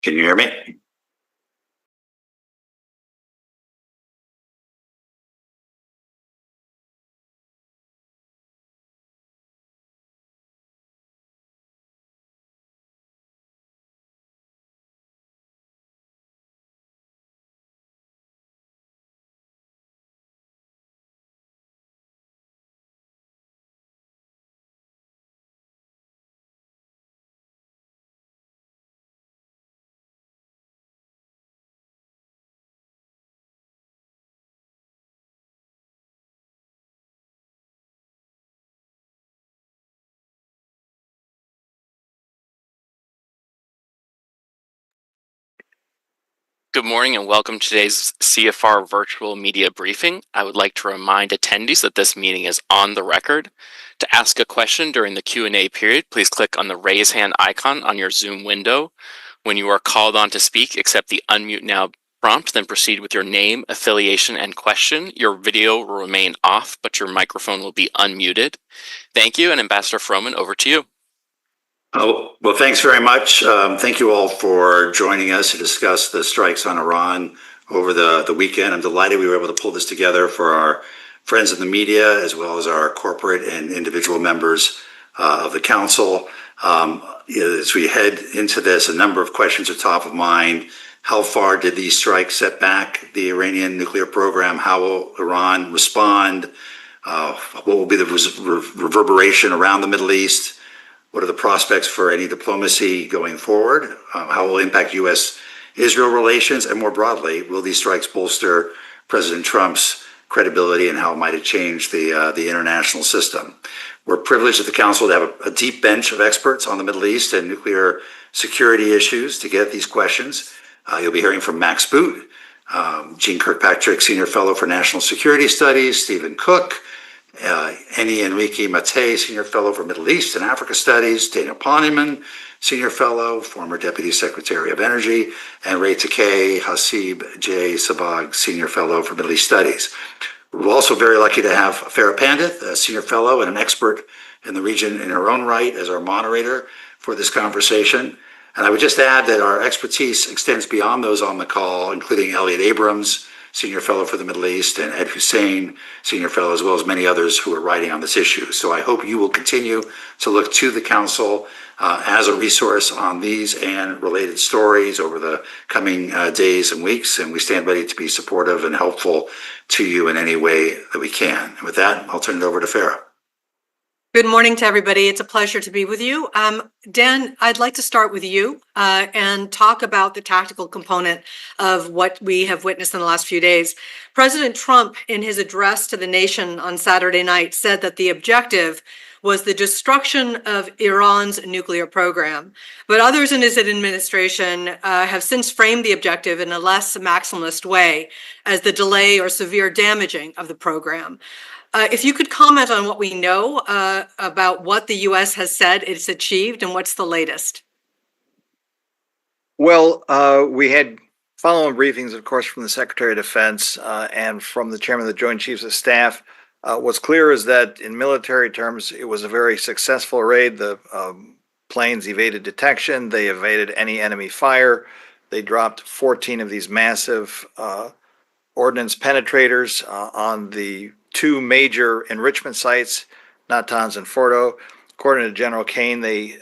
Can you hear me? Good morning and welcome to today's CFR virtual media briefing. I would like to remind attendees that this meeting is on the record. To ask a question during the Q&A period, please click on the raise hand icon on your Zoom window. When you are called on to speak, accept the unmute now prompt, then proceed with your name, affiliation, and question. Your video will remain off, but your microphone will be unmuted. Thank you, and Ambassador Froman, over to you. Oh, well, thanks very much. Thank you all for joining us to discuss the strikes on Iran over the weekend. I'm delighted we were able to pull this together for our friends in the media, as well as our corporate and individual members of the council. As we head into this, a number of questions are top of mind. How far did these strikes set back the Iranian nuclear program? How will Iran respond? What will be the reverberation around the Middle East? What are the prospects for any diplomacy going forward? How will it impact U.S.-Israel relations? And more broadly, will these strikes bolster President Trump's credibility, and how might it change the international system? We're privileged at the Council to have a deep bench of experts on the Middle East and nuclear security issues to get at these questions. You'll be hearing from Max Boot, Jean Kirkpatrick, Senior Fellow for National Security Studies, Stephen Cook, Eni Enrique Mate, Senior Fellow for Middle East and Africa Studies, Dana Poneman, Senior Fellow, former Deputy Secretary of Energy, and Ray Takei Hasib J. Sabag, Senior Fellow for Middle East Studies. We're also very lucky to have Farah Pandith, a Senior Fellow and an expert in the region in her own right, as our moderator for this conversation. And I would just add that our expertise extends beyond those on the call, including Elliot Abrams, Senior Fellow for the Middle East, and Ed Hussein, Senior Fellow, as well as many others who are writing on this issue. So I hope you will continue to look to the Council as a resource on these and related stories over the coming days and weeks, and we stand ready to be supportive and helpful to you in any way that we can. And with that, I'll turn it over to Farah. Good morning to everybody. It's a pleasure to be with you. Dan, I'd like to start with you and talk about the tactical component of what we have witnessed in the last few days. President Trump, in his address to the nation on Saturday night, said that the objective was the destruction of Iran's nuclear program. But others in his administration have since framed the objective in a less maximalist way as the delay or severe damaging of the program. If you could comment on what we know about what the U.S. has said it's achieved and what's the latest. Well, we had following briefings, of course, from the Secretary of Defense and from the Chairman of the Joint Chiefs of Staff. What's clear is that in military terms, it was a very successful raid. The planes evaded detection. They evaded any enemy fire. They dropped 14 of these massive ordnance penetrators on the two major enrichment sites, Natanz and Fordo. According to General Kane, they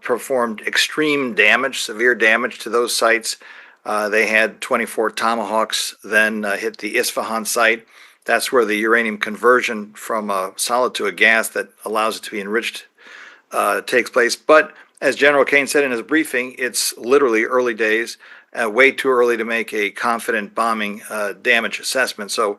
performed extreme damage, severe damage to those sites. They had 24 Tomahawks then hit the Isfahan site. That's where the uranium conversion from a solid to a gas that allows it to be enriched takes place. But as General Kane said in his briefing, it's literally early days. Way too early to make a confident bombing damage assessment. So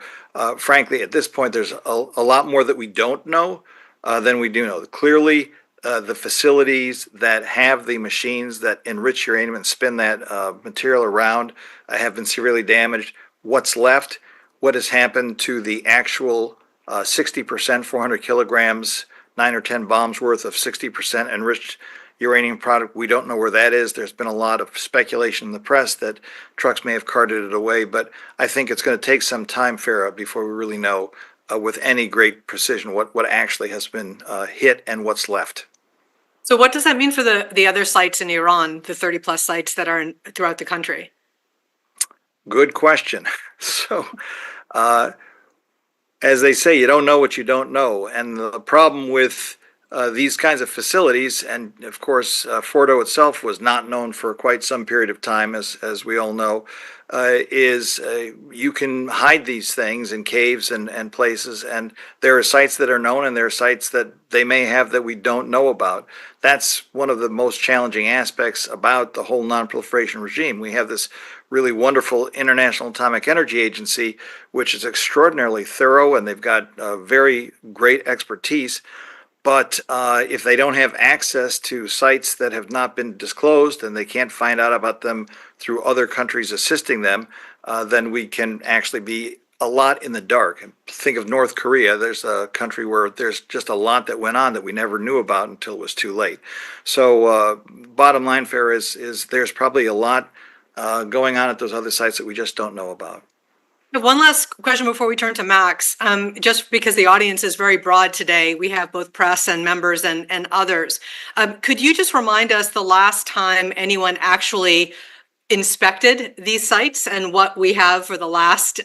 frankly, at this point, there's a lot more that we don't know than we do know. Clearly, the facilities that have the machines that enrich uranium and spin that material around have been severely damaged. What's left? What has happened to the actual 60%, 400 kilograms, 9 or 10 bombs worth of 60% enriched uranium product? We don't know where that is. There's been a lot of speculation in the press that trucks may have carted it away, but I think it's going to take some time, Farah, before we really know with any great precision what actually has been hit and what's left. So what does that mean for the other sites in Iran, the 30 plus sites that are throughout the country? Good question. So, as they say, you don't know what you don't know. And the problem with these kinds of facilities, and of course, Fordo itself was not known for quite some period of time, as we all know, is you can hide these things in caves and places, and there are sites that are known, and there are sites that they may have that we don't know about. That's one of the most challenging aspects about the whole nonproliferation regime. We have this really wonderful International Atomic Energy Agency, which is extraordinarily thorough, and they've got very great expertise. But if they don't have access to sites that have not been disclosed and they can't find out about them through other countries assisting them, then we can actually be a lot in the dark. Think of North Korea. There's a country where there's just a lot that went on that we never knew about until it was too late. So bottom line fare is there's probably a lot going on at those other sites that we just don't know about. One last question before we turn to Max. Just because the audience is very broad today, we have both press and members and others. Could you just remind us the last time anyone actually inspected these sites and what we have for the last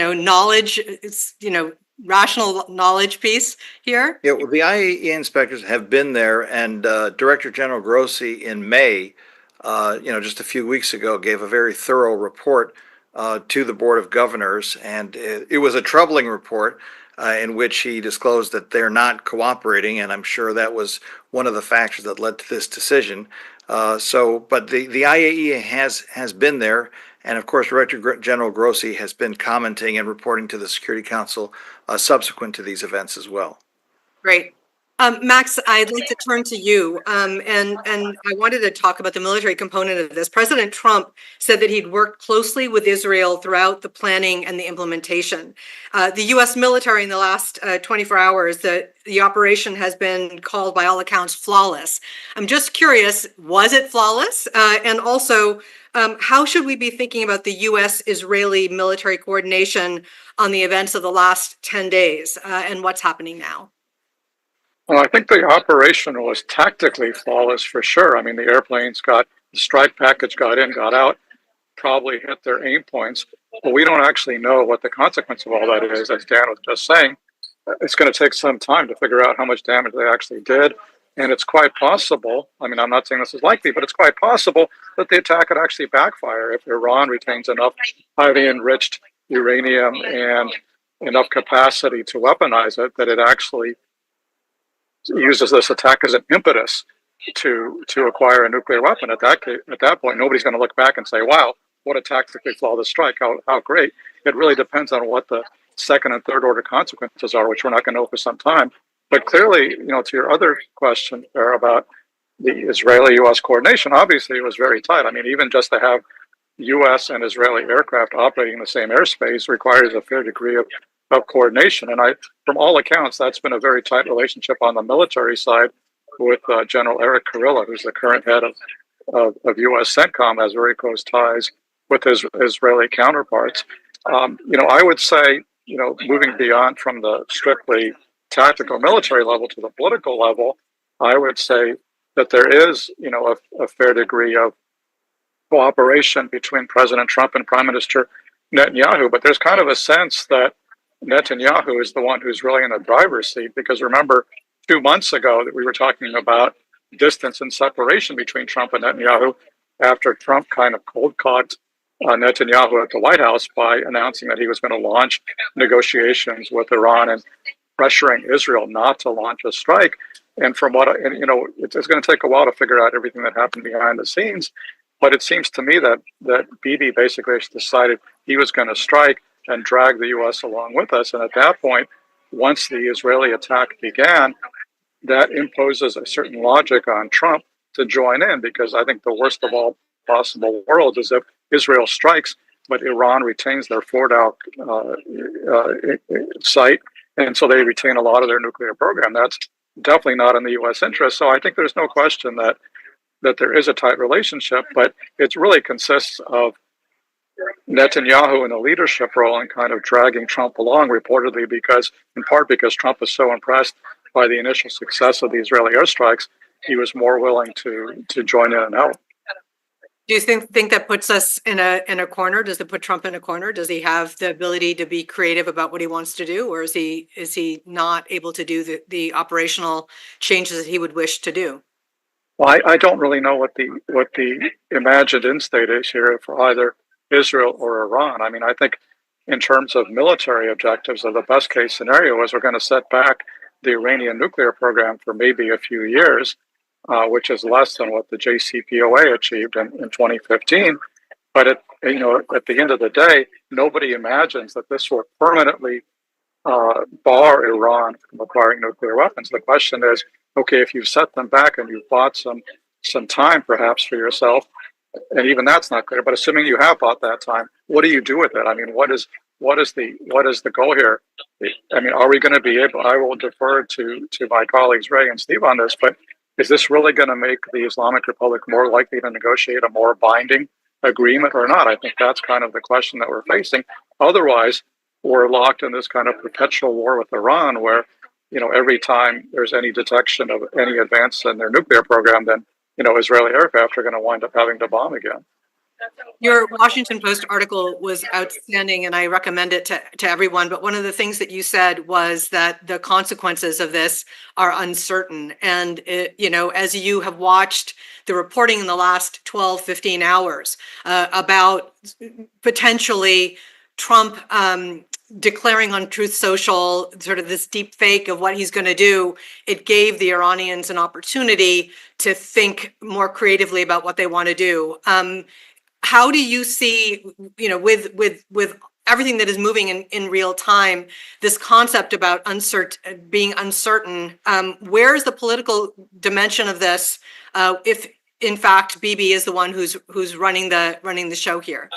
knowledge, rational knowledge piece here? Yeah, well, the IAEA inspectors have been there, and Director General Grossi in May, just a few weeks ago, gave a very thorough report to the Board of Governors, and it was a troubling report in which he disclosed that they're not cooperating, and I'm sure that was one of the factors that led to this decision. But the IAEA has been there, and of course, Director General Grossi has been commenting and reporting to the Security Council subsequent to these events as well. Great. Max, I'd like to turn to you, and I wanted to talk about the military component of this. President Trump said that he'd worked closely with Israel throughout the planning and the implementation. The U.S. military in the last 24 hours, the operation has been called by all accounts flawless. I'm just curious, was it flawless? And also, how should we be thinking about the U.S.-Israeli military coordination on the events of the last 10 days and what's happening now? Well, I think the operation was tactically flawless for sure. I mean, the airplanes the strike package got in, got out, probably hit their aim points, but we don't actually know what the consequence of all that is. As Dan was just saying, it's going to take some time to figure out how much damage they actually did. And it's quite possible, I mean, I'm not saying this is likely, but it's quite possible that the attack could actually backfire if Iran retains enough highly enriched uranium and enough capacity to weaponize it, that it actually uses this attack as an impetus to acquire a nuclear weapon. At that point, nobody's going to look back and say, wow, what a tactically flawless strike, how great. It really depends on what the second and third order consequences are, which we're not going to know for some time. But clearly, to your other question there about the Israeli-U.S. coordination, obviously it was very tight. I mean, even just to have U.S. and Israeli aircraft operating in the same airspace requires a fair degree of coordination. And from all accounts, that's been a very tight relationship on the military side with General Eric Kurilla, who's the current head of U.S. CENTCOM, has very close ties with his Israeli counterparts. I would say, moving beyond from the strictly tactical military level to the political level, I would say that there is, a fair degree of cooperation between President Trump and Prime Minister Netanyahu. But there's kind of a sense that Netanyahu is the one who's really in the driver's seat, because remember 2 months ago that we were talking about distance and separation between Trump and Netanyahu after Trump kind of cold-cocked Netanyahu at the White House by announcing that he was going to launch negotiations with Iran and pressuring Israel not to launch a strike. And it's going to take a while to figure out everything that happened behind the scenes. But it seems to me that Bibi basically decided he was going to strike and drag the U.S. along with us. And at that point, once the Israeli attack began, that imposes a certain logic on Trump to join in, because I think the worst of all possible worlds is if Israel strikes, but Iran retains their Fordow site, and so they retain a lot of their nuclear program. That's definitely not in the U.S. interest. So I think there's no question that there is a tight relationship, but it really consists of Netanyahu in a leadership role and kind of dragging Trump along, reportedly in part because Trump is so impressed by the initial success of the Israeli airstrikes, he was more willing to join in and help. Do you think that puts us in a corner? Does it put Trump in a corner? Does he have the ability to be creative about what he wants to do, or is he not able to do the operational changes that he would wish to do? Well, I don't really know what the imagined end state is here for either Israel or Iran. I mean, I think in terms of military objectives, the best case scenario is we're going to set back the Iranian nuclear program for maybe a few years, which is less than what the JCPOA achieved in 2015. But at the end of the day, nobody imagines that this will permanently bar Iran from acquiring nuclear weapons. The question is, okay, if you've set them back and you've bought some time perhaps for yourself, and even that's not clear, but assuming you have bought that time, what do you do with it? I mean, what is the goal here? I mean, are we going to be able, I will defer to my colleagues Ray and Steve on this, but is this really going to make the Islamic Republic more likely to negotiate a more binding agreement or not? I think that's kind of the question that we're facing. Otherwise, we're locked in this kind of perpetual war with Iran where, every time there's any detection of any advance in their nuclear program, then, Israeli aircraft are going to wind up having to bomb again. Your Washington Post article was outstanding, and I recommend it to everyone. But one of the things that you said was that the consequences of this are uncertain. And, as you have watched the reporting in the last 12, 15 hours about potentially Trump declaring on Truth Social sort of this deep fake of what he's going to do, it gave the Iranians an opportunity to think more creatively about what they want to do. How do you see, with everything that is moving in real time, this concept about being uncertain? Where's the political dimension of this? If in fact Bibi is the one who's running the show here.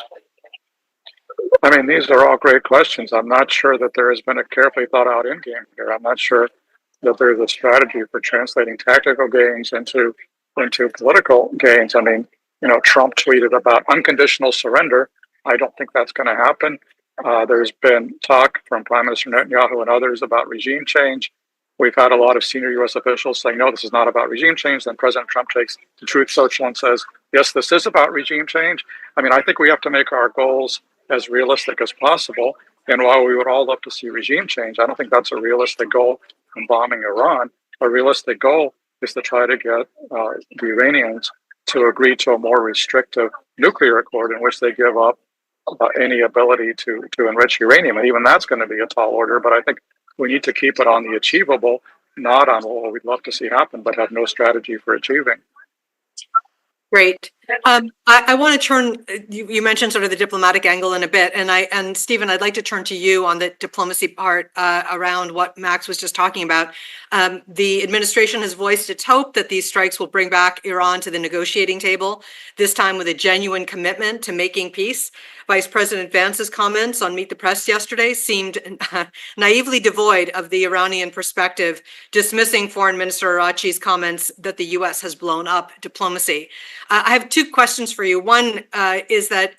I mean, these are all great questions. I'm not sure that there has been a carefully thought out end game here. I'm not sure that there's a strategy for translating tactical gains into political gains. I mean, Trump tweeted about unconditional surrender. I don't think that's going to happen. There's been talk from Prime Minister Netanyahu and others about regime change. We've had a lot of senior U.S. officials saying, no, this is not about regime change. Then President Trump takes to Truth Social and says, yes, this is about regime change. I mean, I think we have to make our goals as realistic as possible. And while we would all love to see regime change, I don't think that's a realistic goal in bombing Iran. A realistic goal is to try to get the Iranians to agree to a more restrictive nuclear accord in which they give up any ability to enrich uranium. And even that's going to be a tall order, but I think we need to keep it on the achievable, not on what we'd love to see happen, but have no strategy for achieving. Great. I want to turn, you mentioned sort of the diplomatic angle in a bit, and Stephen, I'd like to turn to you on the diplomacy part around what Max was just talking about. The administration has voiced its hope that these strikes will bring back Iran to the negotiating table, this time with a genuine commitment to making peace. Vice President Vance's comments on Meet the Press yesterday seemed naively devoid of the Iranian perspective, dismissing Foreign Minister Araghchi's comments that the U.S. has blown up diplomacy. I have two questions for you. One is that,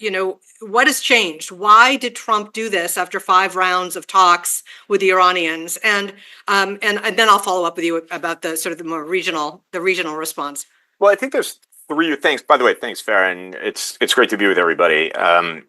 what has changed? Why did Trump do this after 5 rounds of talks with the Iranians? And then I'll follow up with you about the sort of the more regional response. Well, I think there's 3 things. By the way, thanks, Farron. It's great to be with everybody. I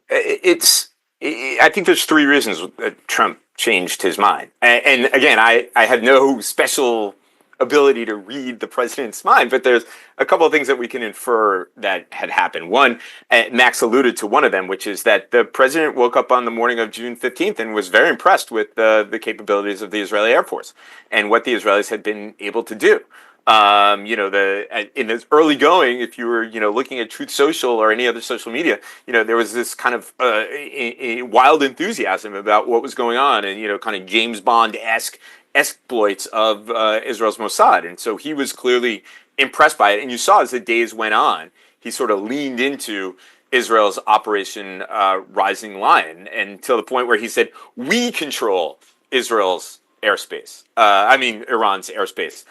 think there's 3 reasons that Trump changed his mind. And again, I have no special ability to read the president's mind, but there's a couple of things that we can infer that had happened. One, Max alluded to one of them, which is that the president woke up on the morning of June 15th and was very impressed with the capabilities of the Israeli Air Force and what the Israelis had been able to do. In this early going, if you were, looking at Truth Social or any other social media, there was this kind of wild enthusiasm about what was going on and, kind of James Bond-esque exploits of Israel's Mossad. And so he was clearly impressed by it. And you saw as the days went on, he sort of leaned into Israel's Operation Rising Lion, and to the point where he said, we control Israel's airspace. Iran's airspace,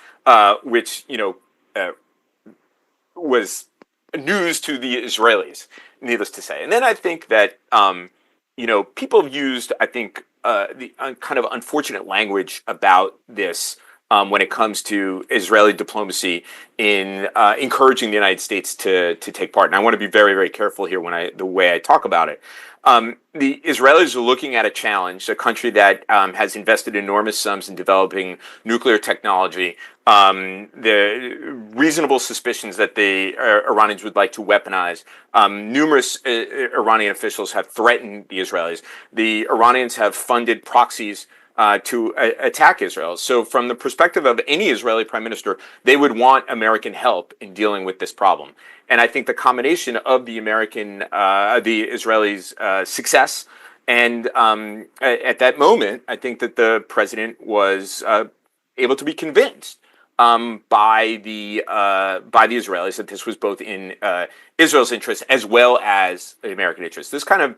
which, was news to the Israelis, needless to say. And then I think that, people have used, the kind of unfortunate language about this when it comes to Israeli diplomacy in encouraging the United States to take part. And I want to be very, very careful here when the way I talk about it. The Israelis are looking at a challenge, a country that has invested enormous sums in developing nuclear technology. The reasonable suspicions that the Iranians would like to weaponize. Numerous Iranian officials have threatened the Israelis. The Iranians have funded proxies to attack Israel. So from the perspective of any Israeli prime minister, they would want American help in dealing with this problem. And I think the combination of the Israelis' success and at that moment, I think that the president was able to be convinced by the Israelis that this was both in Israel's interest as well as the American interest. This kind of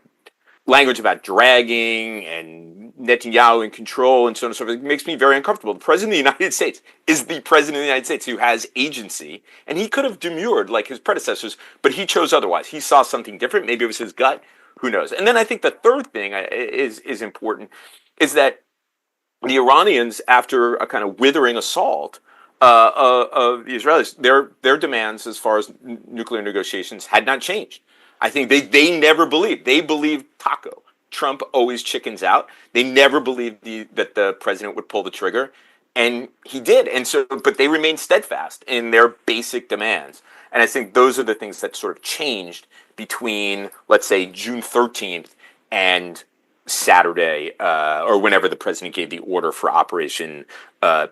language about dragging and Netanyahu in control and so on and so forth makes me very uncomfortable. The president of the United States is the president of the United States who has agency, and he could have demurred like his predecessors, but he chose otherwise. He saw something different. Maybe it was his gut. Who knows? And then I think the third thing is important is that the Iranians, after a kind of withering assault of the Israelis, their demands as far as nuclear negotiations had not changed. I think they never believed. They believed Taco. Trump always chickens out. They never believed that the president would pull the trigger, and he did. And so, but they remained steadfast in their basic demands. And I think those are the things that sort of changed between, let's say, June 13th and Saturday, or whenever the president gave the order for Operation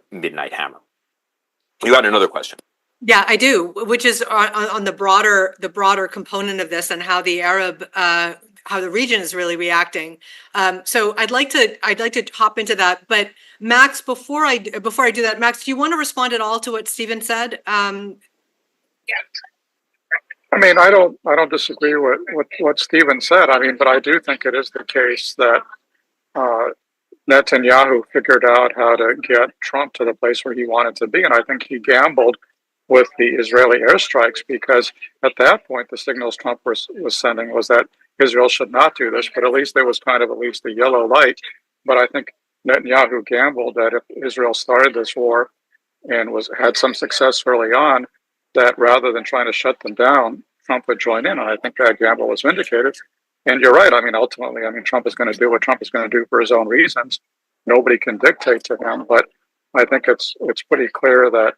Midnight Hammer. You had another question. Yeah, I do, which is on the broader component of this and how the how the region is really reacting. So I'd like to hop into that. But Max, before I do that, Max, do you want to respond at all to what Stephen said? I mean, I don't disagree with what Stephen said. I mean, but I do think it is the case that Netanyahu figured out how to get Trump to the place where he wanted to be, and I think he gambled with the Israeli airstrikes, because at that point the signals Trump was sending was that Israel should not do this, but at least there was kind of at least a yellow light. But I think Netanyahu gambled that if Israel started this war and had some success early on, that rather than trying to shut them down, Trump would join in. And I think that gamble was vindicated. And you're right. I mean, ultimately, Trump is going to do what Trump is going to do for his own reasons. Nobody can dictate to him. But I think it's pretty clear that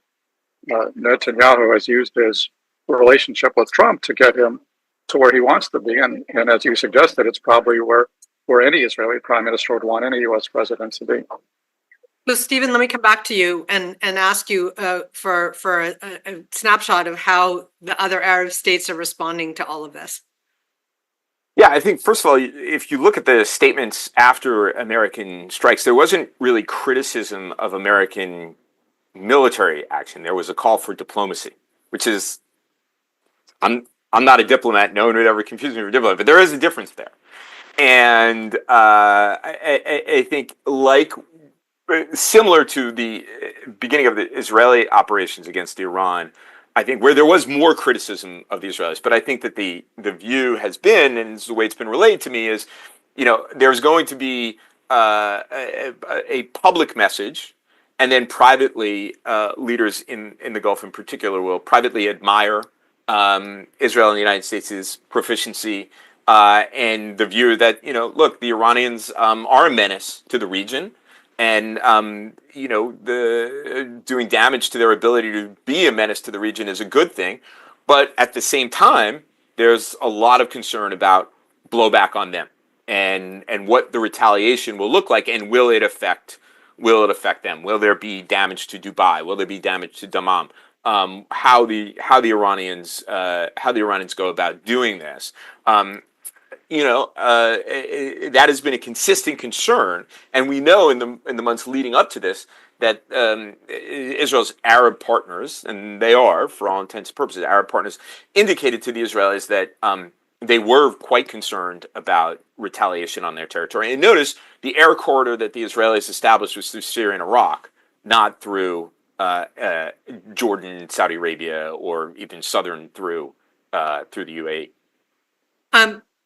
Netanyahu has used his relationship with Trump to get him to where he wants to be. And as you suggested, it's probably where any Israeli prime minister would want any U.S. president to be. So, Stephen, let me come back to you and ask you for a snapshot of how the other Arab states are responding to all of this. Yeah, I think, first of all, if you look at the statements after American strikes, there wasn't really criticism of American military action. There was a call for diplomacy, which is, I'm not a diplomat. No one would ever confuse me for a diplomat, but there is a difference there. And I think, like, similar to the beginning of the Israeli operations against Iran, I think where there was more criticism of the Israelis, but I think that the view has been, and it's the way it's been relayed to me, is, there's going to be a public message, and then privately, leaders in the Gulf in particular will privately admire Israel and the United States' proficiency, and the view that, look, the Iranians are a menace to the region, and doing damage to their ability to be a menace to the region is a good thing. But at the same time, there's a lot of concern about blowback on them and what the retaliation will look like, and will it affect them? Will there be damage to Dubai? Will there be damage to Dammam? How the Iranians go about doing this? That has been a consistent concern, and we know in the months leading up to this that Israel's Arab partners, and they are, for all intents and purposes, Arab partners, indicated to the Israelis that they were quite concerned about retaliation on their territory. And notice the air corridor that the Israelis established was through Syria and Iraq, not through Jordan, Saudi Arabia, or even southern through the UAE.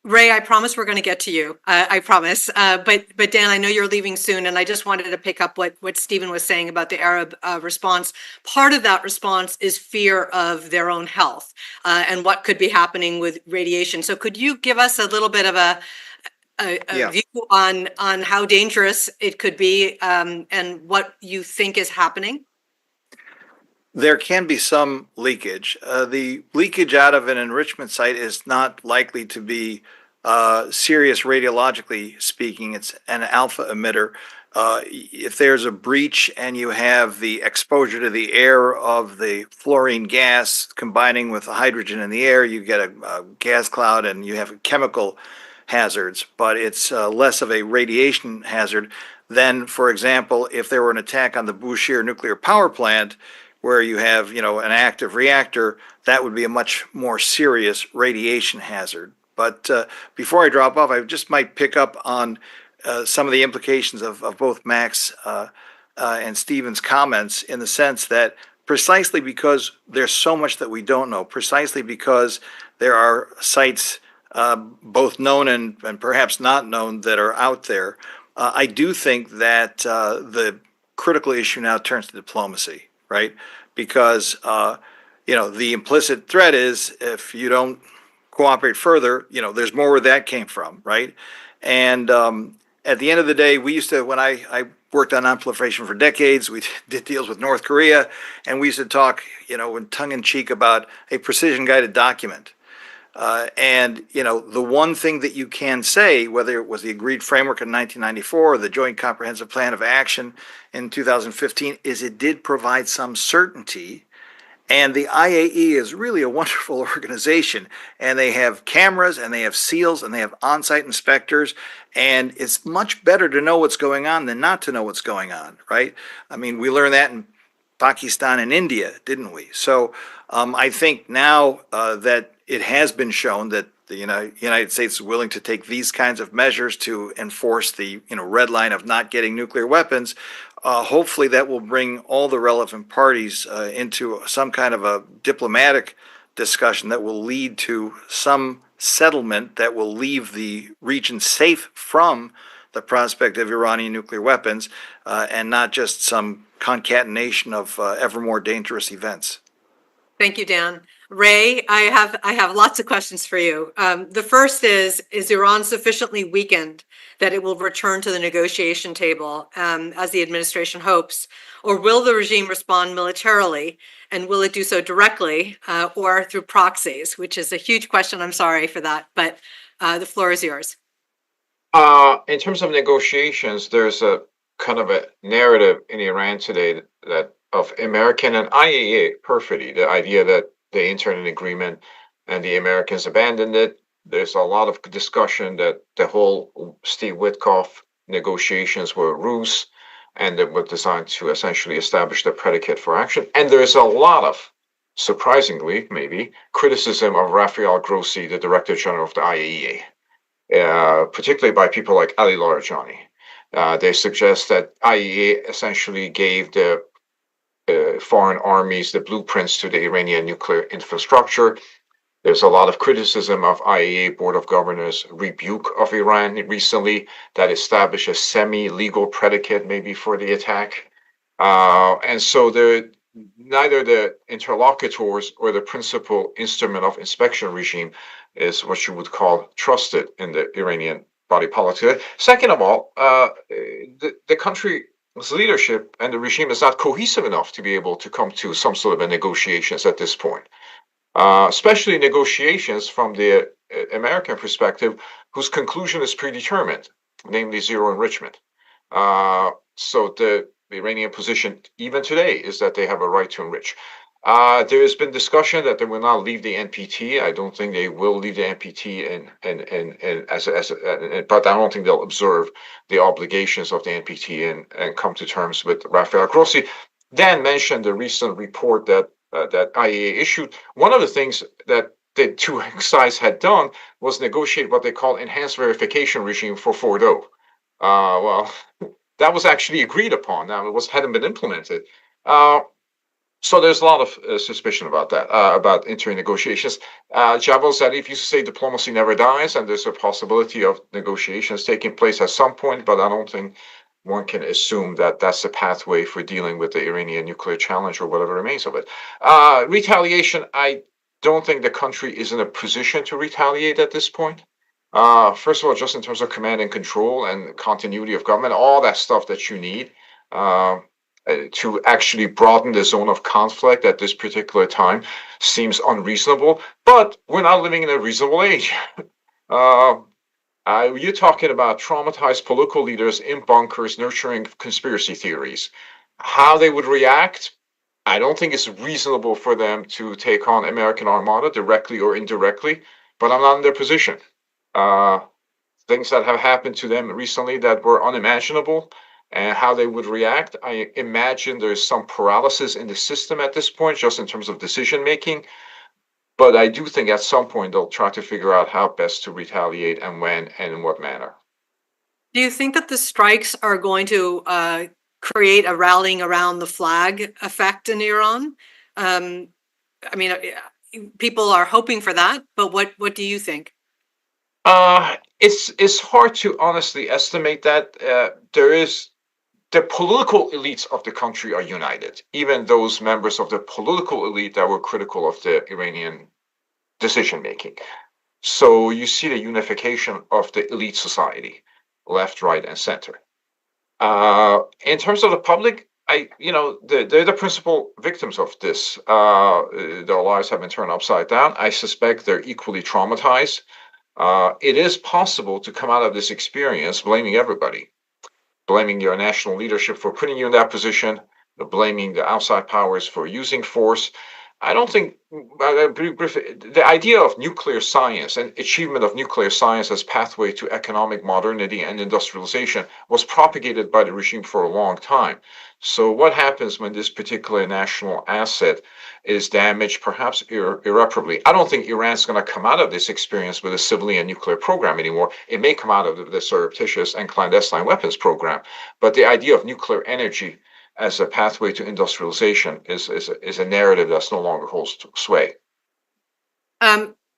Ray, I promise we're going to get to you. I promise. But Dan, I know you're leaving soon, and I just wanted to pick up what Stephen was saying about the Arab response. Part of that response is fear of their own health and what could be happening with radiation. So could you give us a little bit of a view on how dangerous it could be and what you think is happening? There can be some leakage. The leakage out of an enrichment site is not likely to be serious radiologically speaking. It's an alpha emitter. If there's a breach and you have the exposure to the air of the fluorine gas combining with the hydrogen in the air, you get a gas cloud and you have chemical hazards, but it's less of a radiation hazard than, for example, if there were an attack on the Bushehr nuclear power plant, where you have, an active reactor, that would be a much more serious radiation hazard. But before I drop off, I just might pick up on some of the implications of both Max and Stephen's comments, in the sense that precisely because there's so much that we don't know, precisely because there are sites both known and perhaps not known that are out there, I do think that the critical issue now turns to diplomacy. Right? Because, the implicit threat is if you don't cooperate further, there's more where that came from, right? And at the end of the day, we used to, when I worked on nonproliferation for decades, we did deals with North Korea, and we used to talk, in tongue in cheek about a precision guided document. The one thing that you can say, whether it was the agreed framework in 1994 or the Joint Comprehensive Plan of Action in 2015, is it did provide some certainty. And the IAE is really a wonderful organization, and they have cameras and they have SEALs and they have on-site inspectors, and it's much better to know what's going on than not to know what's going on, right? I mean, we learned that in Pakistan and India, didn't we? So I think now that it has been shown that the United States is willing to take these kinds of measures to enforce the red line of not getting nuclear weapons. Hopefully that will bring all the relevant parties into some kind of a diplomatic discussion that will lead to some settlement that will leave the region safe from the prospect of Iranian nuclear weapons, and not just some concatenation of ever more dangerous events. Thank you, Dan. Ray, I have lots of questions for you. The first is Iran sufficiently weakened that it will return to the negotiation table, as the administration hopes, or will the regime respond militarily, and will it do so directly or through proxies, which is a huge question. I'm sorry for that, but the floor is yours. In terms of negotiations, there's a kind of a narrative in Iran today that of American and IAEA perfidy, the idea that they entered an agreement and the Americans abandoned it. There's a lot of discussion that the whole Steve Witkoff negotiations were a ruse and they were designed to essentially establish the predicate for action. And there's a lot of, surprisingly, maybe, criticism of Rafael Grossi, the Director General of the IAEA, particularly by people like Ali Larijani. They suggest that IAEA essentially gave the foreign armies the blueprints to the Iranian nuclear infrastructure. There's a lot of criticism of IAEA Board of Governors' rebuke of Iran recently that established a semi-legal predicate maybe for the attack. And so neither the interlocutors or the principal instrument of inspection regime is what you would call trusted in the Iranian body politic. Second of all, the country's leadership and the regime is not cohesive enough to be able to come to some sort of a negotiations at this point, especially negotiations from the American perspective, whose conclusion is predetermined, namely zero enrichment. So the Iranian position, even today, is that they have a right to enrich. There has been discussion that they will not leave the NPT. I don't think they will leave the NPT, but I don't think they'll observe the obligations of the NPT and come to terms with Rafael Grossi. Dan mentioned the recent report that IAEA issued. One of the things that the two sides had done was negotiate what they call enhanced verification regime for Fordo. Well, that was actually agreed upon. Now it hadn't been implemented. So there's a lot of suspicion about that, about entering negotiations. Javel said if you say diplomacy never dies, and there's a possibility of negotiations taking place at some point, but I don't think one can assume that that's the pathway for dealing with the Iranian nuclear challenge or whatever remains of it. Retaliation, I don't think the country is in a position to retaliate at this point. First of all, just in terms of command and control and continuity of government, all that stuff that you need to actually broaden the zone of conflict at this particular time seems unreasonable. But we're not living in a reasonable age. You're talking about traumatized political leaders in bunkers nurturing conspiracy theories. How they would react, I don't think it's reasonable for them to take on American Armada directly or indirectly, but I'm not in their position. Things that have happened to them recently that were unimaginable and how they would react. I imagine there's some paralysis in the system at this point, just in terms of decision making. But I do think at some point they'll try to figure out how best to retaliate and when and in what manner. Do you think that the strikes are going to create a rallying around the flag effect in Iran? I mean, people are hoping for that, but what do you think? It's hard to honestly estimate that. The political elites of the country are united, even those members of the political elite that were critical of the Iranian decision making. So you see the unification of the elite society, left, right, and center. In terms of the public, they're the principal victims of this. Their lives have been turned upside down. I suspect they're equally traumatized. It is possible to come out of this experience blaming everybody, blaming your national leadership for putting you in that position, blaming the outside powers for using force. I don't think the idea of nuclear science and achievement of nuclear science as pathway to economic modernity and industrialization was propagated by the regime for a long time. So what happens when this particular national asset is damaged, perhaps irreparably? I don't think Iran's going to come out of this experience with a civilian nuclear program anymore. It may come out of the surreptitious and clandestine weapons program, but the idea of nuclear energy as a pathway to industrialization is a narrative that's no longer holds sway.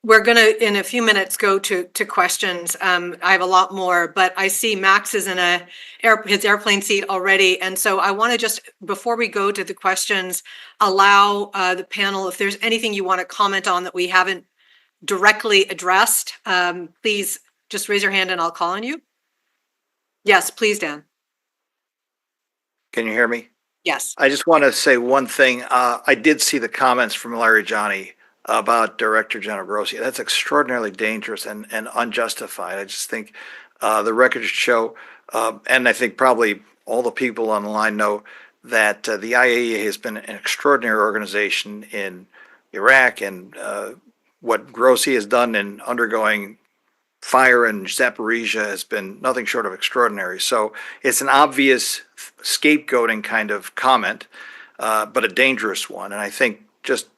We're going to, in a few minutes, go to questions. I have a lot more, but I see Max is in his airplane seat already. And so I want to just, before we go to the questions, allow the panel, if there's anything you want to comment on that we haven't directly addressed, please just raise your hand and I'll call on you. Yes, please, Dan. Can you hear me? Yes. I just want to say one thing. I did see the comments from Larry Johnny about Director General Grossi. That's extraordinarily dangerous and unjustified. I just think the records show, and I think probably all the people on the line know, that the IAEA has been an extraordinary organization in Iraq, and what Grossi has done in undergoing fire in Zaporizhia has been nothing short of extraordinary. So it's an obvious scapegoating kind of comment, but a dangerous one. And I think just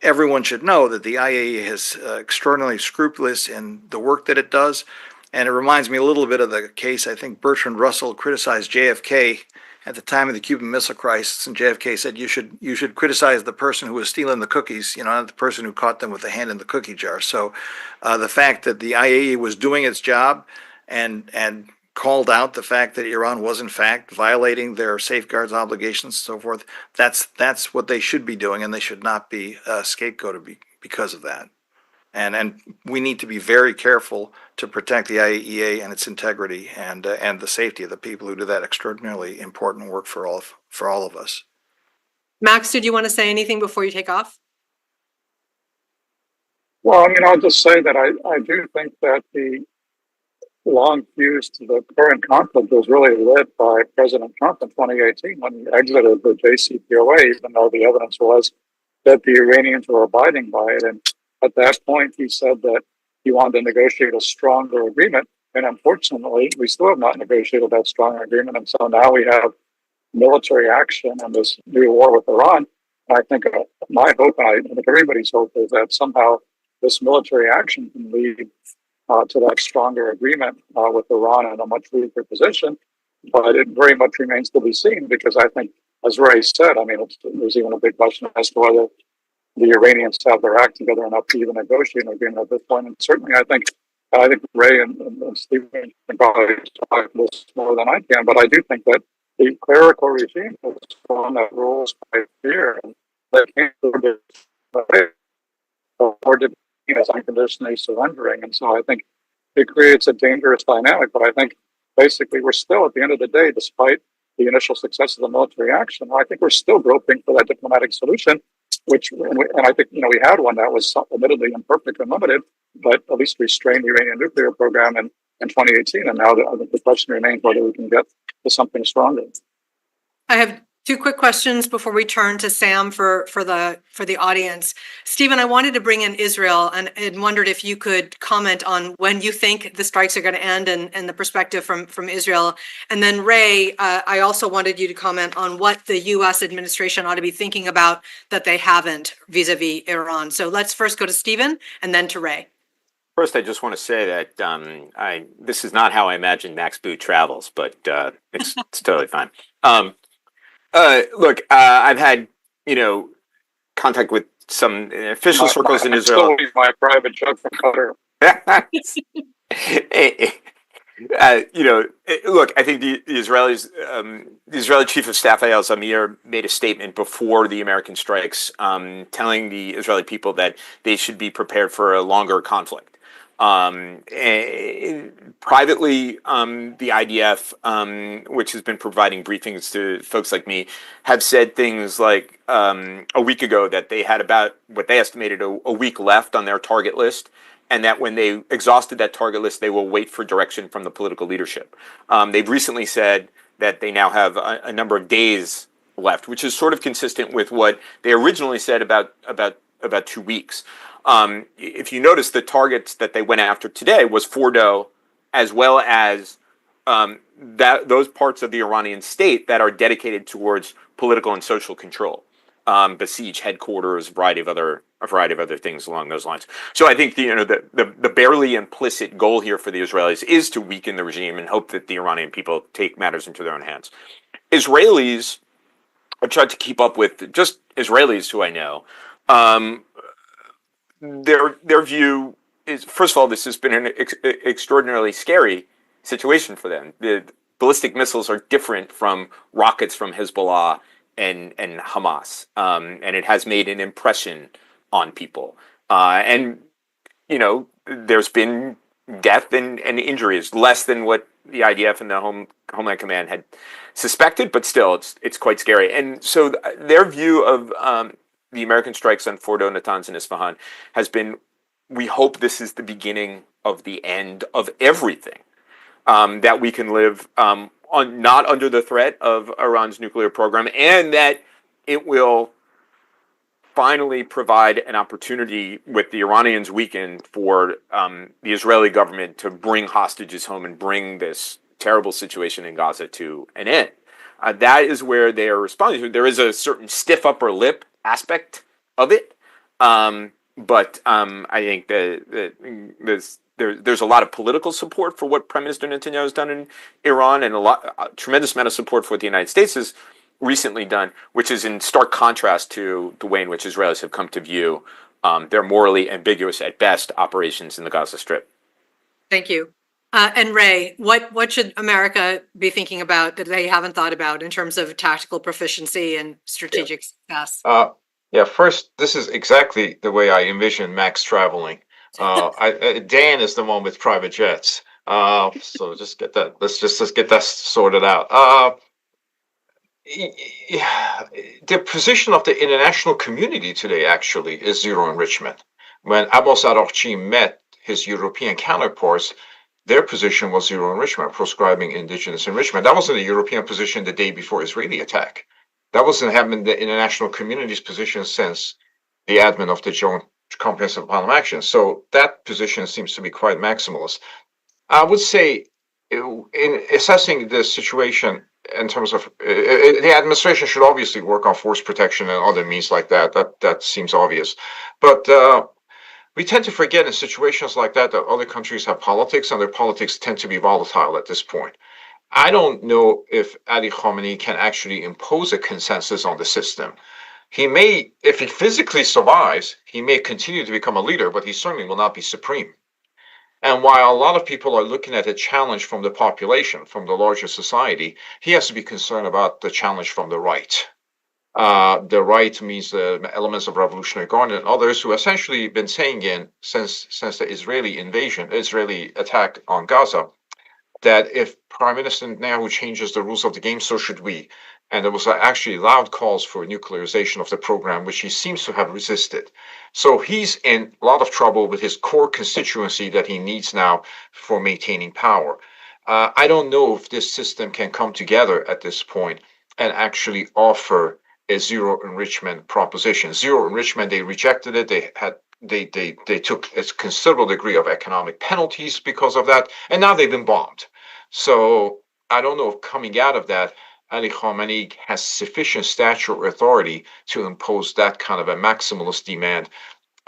everyone should know that the IAEA is extraordinarily scrupulous in the work that it does. And it reminds me a little bit of the case, I think Bertrand Russell criticized JFK at the time of the Cuban Missile Crisis, and JFK said you should criticize the person who was stealing the cookies, not the person who caught them with the hand in the cookie jar. So the fact that the IAEA was doing its job and called out the fact that Iran was in fact violating their safeguards obligations and so forth, that's what they should be doing, and they should not be scapegoated because of that. And we need to be very careful to protect the IAEA and its integrity and the safety of the people who do that extraordinarily important work for all of us. Max, did you want to say anything before you take off? Well, I mean, I'll just say that I do think that the long fuse to the current conflict was really lit by President Trump in 2018 when he exited the JCPOA, even though the evidence was that the Iranians were abiding by it. And at that point, he said that he wanted to negotiate a stronger agreement. And unfortunately, we still have not negotiated that strong agreement. And so now we have military action and this new war with Iran. And I think my hope, and I think everybody's hope, is that somehow this military action can lead to that stronger agreement with Iran in a much weaker position. But it very much remains to be seen, because I think as Ray said, I mean, there's even a big question as to whether the Iranians have their act together enough to even negotiate an agreement at this point. And certainly, I think Ray and Stephen can probably talk this more than I can, but I do think that the clerical regime is one that rules by fear, and they can't afford to be unconditionally surrendering. And so I think it creates a dangerous dynamic. But I think basically we're still, at the end of the day, despite the initial success of the military action, I think we're still groping for that diplomatic solution, and I think, we had one that was admittedly imperfect and limited, but at least restrained the Iranian nuclear program in 2018. And now I think the question remains whether we can get to something stronger. I have two quick questions before we turn to Sam for the audience. Stephen, I wanted to bring in Israel and wondered if you could comment on when you think the strikes are going to end and the perspective from Israel. And then Ray, I also wanted you to comment on what the U.S. administration ought to be thinking about that they haven't vis-a-vis Iran. So let's first go to Stephen and then to Ray. First, I just want to say that this is not how I imagine Max Boot travels, but it's totally fine. Look, I've had, contact with some official circles in Israel. Still my private jet from Qatar. Look, I think the Israelis, the Israeli chief of staff Eyal Zamir made a statement before the American strikes, telling the Israeli people that they should be prepared for a longer conflict. Privately, the IDF, which has been providing briefings to folks like me, have said things like a week ago that they had about what they estimated a week left on their target list, and that when they exhausted that target list, they will wait for direction from the political leadership. They've recently said that they now have a number of days left, which is sort of consistent with what they originally said about 2 weeks. If you notice, the targets that they went after today was Fordo, as well as those parts of the Iranian state that are dedicated towards political and social control, besiege headquarters, a variety of other things along those lines. So I think the barely implicit goal here for the Israelis is to weaken the regime and hope that the Iranian people take matters into their own hands. Israelis, I tried to keep up with just Israelis who I know. Their view is, first of all, this has been an extraordinarily scary situation for them. The ballistic missiles are different from rockets from Hezbollah and Hamas, and it has made an impression on people. And there's been death and injuries, less than what the IDF and the Homeland Command had suspected, but still, it's quite scary. And so their view of the American strikes on Fordo, Natanz, and Isfahan has been, we hope this is the beginning of the end of everything, that we can live not under the threat of Iran's nuclear program, and that it will finally provide an opportunity with the Iranians weakened for the Israeli government to bring hostages home and bring this terrible situation in Gaza to an end. That is where they are responding to. There is a certain stiff upper lip aspect of it, but I think that there's a lot of political support for what Prime Minister Netanyahu has done in Iran, and a tremendous amount of support for what the United States has recently done, which is in stark contrast to the way in which Israelis have come to view their morally ambiguous at best operations in the Gaza Strip. Thank you. And Ray, what should America be thinking about that they haven't thought about in terms of tactical proficiency and strategic success? First, this is exactly the way I envision Max traveling. Dan is the one with private jets. So just get that. Let's get that sorted out. The position of the international community today actually is zero enrichment. When Abbas Araghchi met his European counterparts, their position was zero enrichment, proscribing indigenous enrichment. That wasn't a European position the day before Israeli attack. That wasn't having the international community's position since the advent of the Joint Comprehensive Plan of Action. So that position seems to be quite maximalist. I would say, in assessing the situation in terms of the administration should obviously work on force protection and other means like that. That seems obvious, but we tend to forget in situations like that other countries have politics, and their politics tend to be volatile at this point. I don't know if Ali Khamenei can actually impose a consensus on the system. He may, if he physically survives, he may continue to become a leader, but he certainly will not be supreme. And while a lot of people are looking at a challenge from the population, from the larger society, he has to be concerned about the challenge from the right. The right means the elements of Revolutionary Guard and others who essentially been saying since the Israeli attack on Gaza, that if Prime Minister Netanyahu changes the rules of the game, so should we. And there was actually loud calls for nuclearization of the program, which he seems to have resisted. So he's in a lot of trouble with his core constituency that he needs now for maintaining power. I don't know if this system can come together at this point and actually offer a zero enrichment proposition. Zero enrichment, they rejected it. They took a considerable degree of economic penalties because of that, and now they've been bombed. So I don't know if coming out of that, Ali Khamenei has sufficient stature or authority to impose that kind of a maximalist demand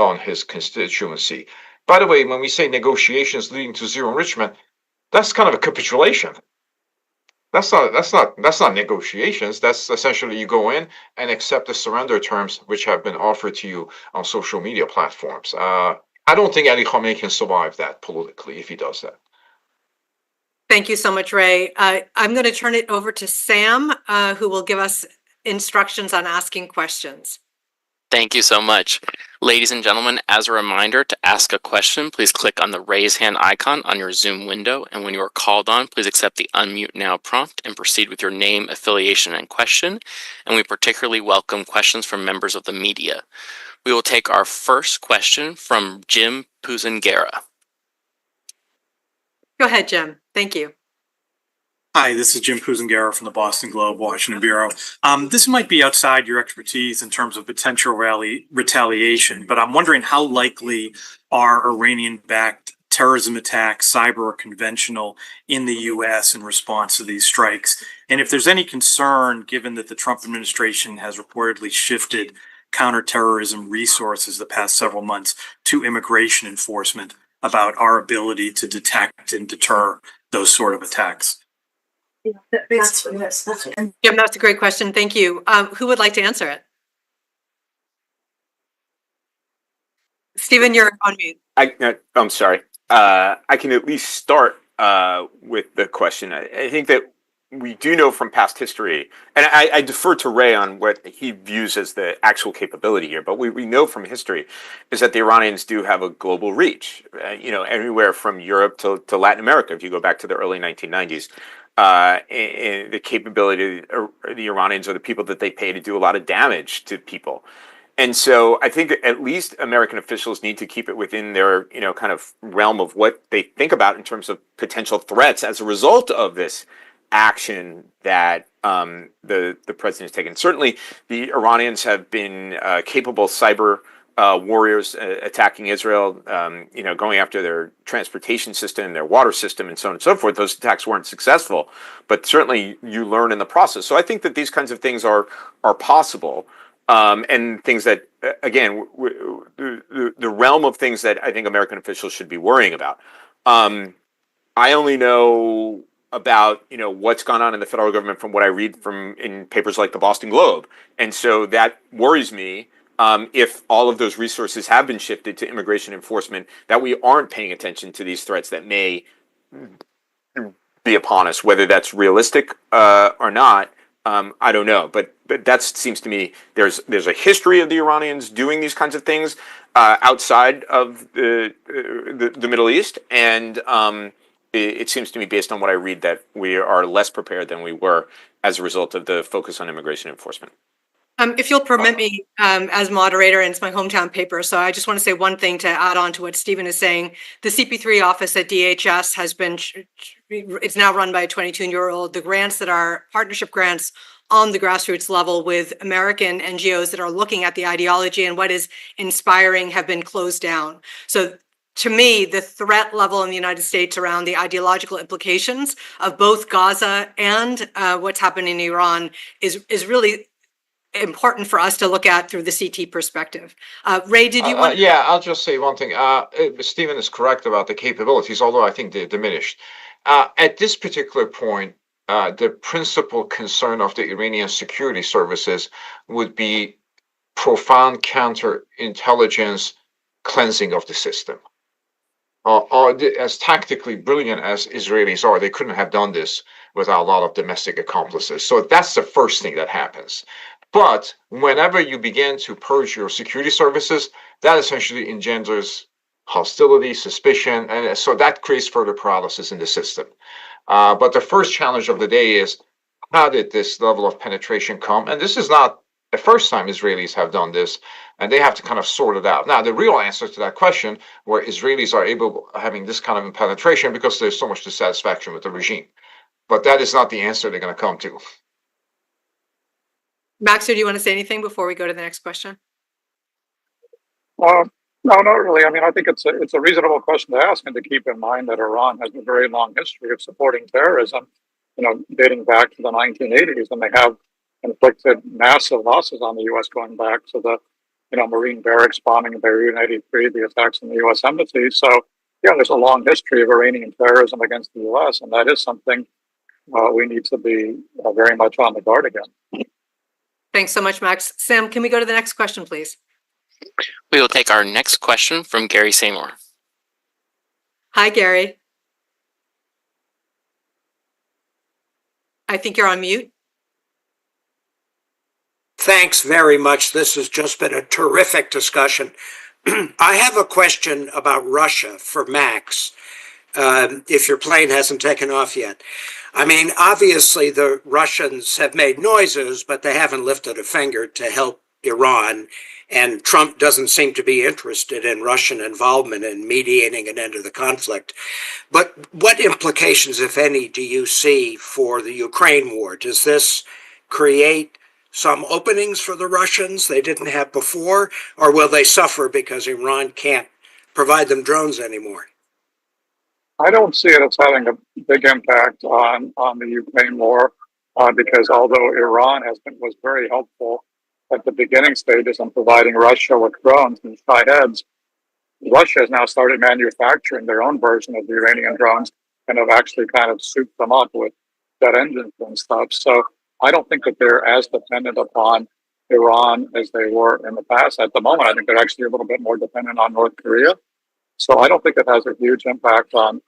on his constituency. By the way, when we say negotiations leading to zero enrichment, that's kind of a capitulation. That's not negotiations. That's essentially you go in and accept the surrender terms which have been offered to you on social media platforms. I don't think Ali Khamenei can survive that politically if he does that. Thank you so much, Ray. I'm going to turn it over to Sam, who will give us instructions on asking questions. Thank you so much. Ladies and gentlemen, as a reminder, to ask a question, please click on the raise hand icon on your Zoom window. And when you are called on, please accept the unmute now prompt and proceed with your name, affiliation, and question. And we particularly welcome questions from members of the media. We will take our first question from Jim Puzangara. Go ahead, Jim. Thank you. Hi, this is Jim Puzangara from the Boston Globe, Washington Bureau. This might be outside your expertise in terms of potential retaliation, but I'm wondering how likely are Iranian-backed terrorism attacks, cyber or conventional, in the U.S. in response to these strikes? And if there's any concern, given that the Trump administration has reportedly shifted counterterrorism resources the past several months to immigration enforcement, about our ability to detect and deter those sort of attacks? Jim, that's a great question. Thank you. Who would like to answer it? Stephen, you're on mute. I'm sorry. I can at least start with the question. I think that we do know from past history, and I defer to Ray on what he views as the actual capability here, but we know from history is that the Iranians do have a global reach, everywhere from Europe to Latin America, if you go back to the early 1990s. And the capability, the Iranians are the people that they pay to do a lot of damage to people. And so I think at least American officials need to keep it within their, kind of realm of what they think about in terms of potential threats as a result of this action that the president has taken. Certainly, the Iranians have been capable cyber warriors attacking Israel, going after their transportation system, their water system, and so on and so forth. Those attacks weren't successful, but certainly you learn in the process. So I think that these kinds of things are possible, and things that, again, the realm of things that I think American officials should be worrying about. I only know about what's gone on in the federal government from what I read from in papers like the Boston Globe, and so that worries me. If all of those resources have been shifted to immigration enforcement, that we aren't paying attention to these threats that may be upon us, whether that's realistic or not. I don't know, but that seems to me there's a history of the Iranians doing these kinds of things outside of the Middle East, and it seems to me, based on what I read, that we are less prepared than we were as a result of the focus on immigration enforcement. If you'll permit me, as moderator, and it's my hometown paper, so I just want to say one thing to add on to what Stephen is saying. The CP3 office at DHS has been, it's now run by a 22-year-old. The grants that are partnership grants on the grassroots level with American NGOs that are looking at the ideology and what is inspiring have been closed down. So to me, the threat level in the United States around the ideological implications of both Gaza and what's happening in Iran is really important for us to look at through the CT perspective. Ray, did you want? Yeah, I'll just say one thing. Stephen is correct about the capabilities, although I think they're diminished. At this particular point, the principal concern of the Iranian security services would be profound counterintelligence cleansing of the system. As tactically brilliant as Israelis are, they couldn't have done this without a lot of domestic accomplices. So that's the first thing that happens. But whenever you begin to purge your security services, that essentially engenders hostility, suspicion, and so that creates further paralysis in the system. But the first challenge of the day is, how did this level of penetration come? And this is not the first time Israelis have done this, and they have to kind of sort it out. Now, the real answer to that question, where Israelis are able having this kind of penetration because there's so much dissatisfaction with the regime. But that is not the answer they're going to come to. Max, do you want to say anything before we go to the next question? No, not really. I mean, I think it's a reasonable question to ask, and to keep in mind that Iran has a very long history of supporting terrorism, dating back to the 1980s, and they have inflicted massive losses on the U.S. going back to the, Marine barracks bombing in Beirut in '83, the attacks on the U.S. embassy. So, yeah, there's a long history of Iranian terrorism against the U.S., and that is something we need to be very much on the guard against. Thanks so much, Max. Sam, can we go to the next question, please? We will take our next question from Gary Seymour. Hi, Gary. I think you're on mute. Thanks very much. This has just been a terrific discussion. I have a question about Russia for Max, if your plane hasn't taken off yet. I mean, obviously the Russians have made noises, but they haven't lifted a finger to help Iran. And Trump doesn't seem to be interested in Russian involvement in mediating an end to the conflict. But what implications, if any, do you see for the Ukraine war? Does this create some openings for the Russians they didn't have before, or will they suffer because Iran can't provide them drones anymore? I don't see it as having a big impact on the Ukraine war, because although Iran was very helpful at the beginning stages in providing Russia with drones and Shahed, Russia has now started manufacturing their own version of the Iranian drones and have actually kind of souped them up with jet engines and stuff. So I don't think that they're as dependent upon Iran as they were in the past. At the moment, I think they're actually a little bit more dependent on North Korea. So I don't think it has a huge impact on